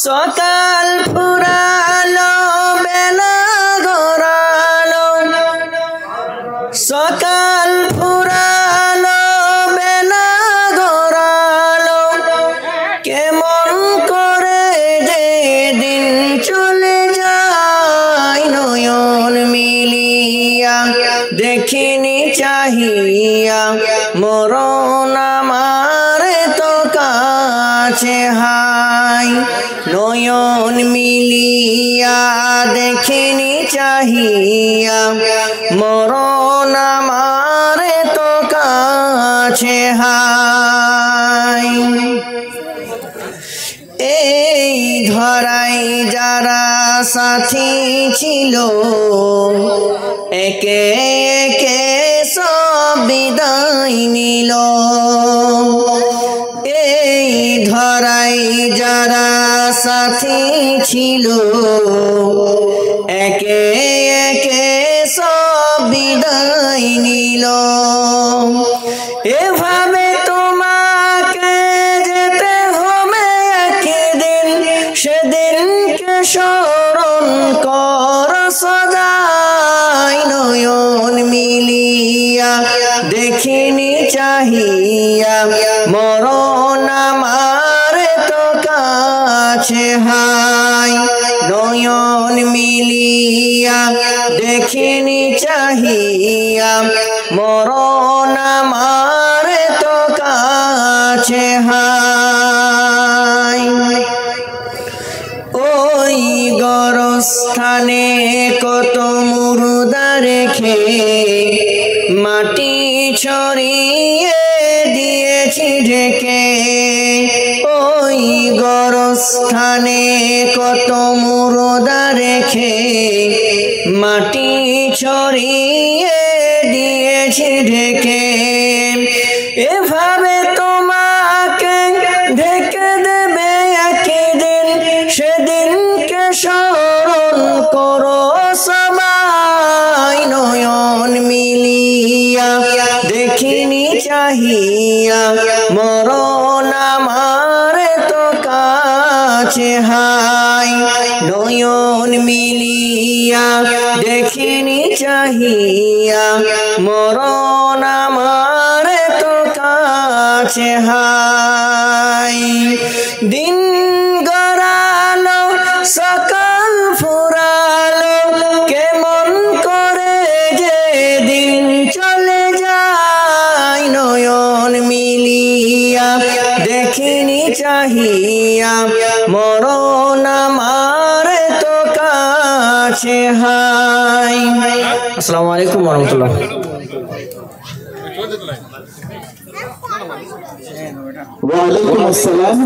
সকাল ফুরালো বেলা গড়ালো, সকাল ফুরালো বেলা গড়ালো, কেমন করে যে দিন চলে যায় নয়ন মিলিয়া দেখিনি চাহিয়া মরণ আমার তো কাছে হাই। নয়ন মিলিয়া দেখিনি চাহিয়া মরণ আমার তো কাছে হাই। এই ধরাই যারা সাথী ছিল একে একে সব বিদায় নিল। এই ধরাই যারা সাথী ছিল একে একে সব বিদায় নিল। এভাবে তোমাকে যেতে হবে একদিন, সেদিনকে স্মরণ কর সদাই। নয়ন মিলিয়া দেখিনি চাহিয়া মরণ আমার তো কাছে হাই। নয়ন মিলিয়া দেখিনি চাহিয়া মরণ আমার তো কাছে হাই। ওই গরস্থানে কত মুর্দা রেখে মাটি ছড়িয়ে দিয়েছি ঢেকে। ওই গরস্থানে কত মুর্দা রেখে মাটি ছড়িয়ে দিয়েছি ঢেকে। এভাবে তোমাকে ঢেকে দেবে একদিন, সেদিনকে স্মরণ করো সবাই। নয়ন মিলিয়া দেখিনি চাহিয়া মরণ আমার তো কাছে হাই। নয়ন মিলিয়া দেখিনি চাহিয়া মরণ আমার তো কাছে হাই। দিন গড়ালো সকাল ফুরালো, কেমন করে যে দিন চলে যায় নয়ন মিলিয়া দেখিনি চাহিয়া মরণ আমার তো কাছে হাই। আসসালামু আলাইকুম ওয়া রাহমাতুল্লাহ। ওয়া আলাইকুম আসসালাম।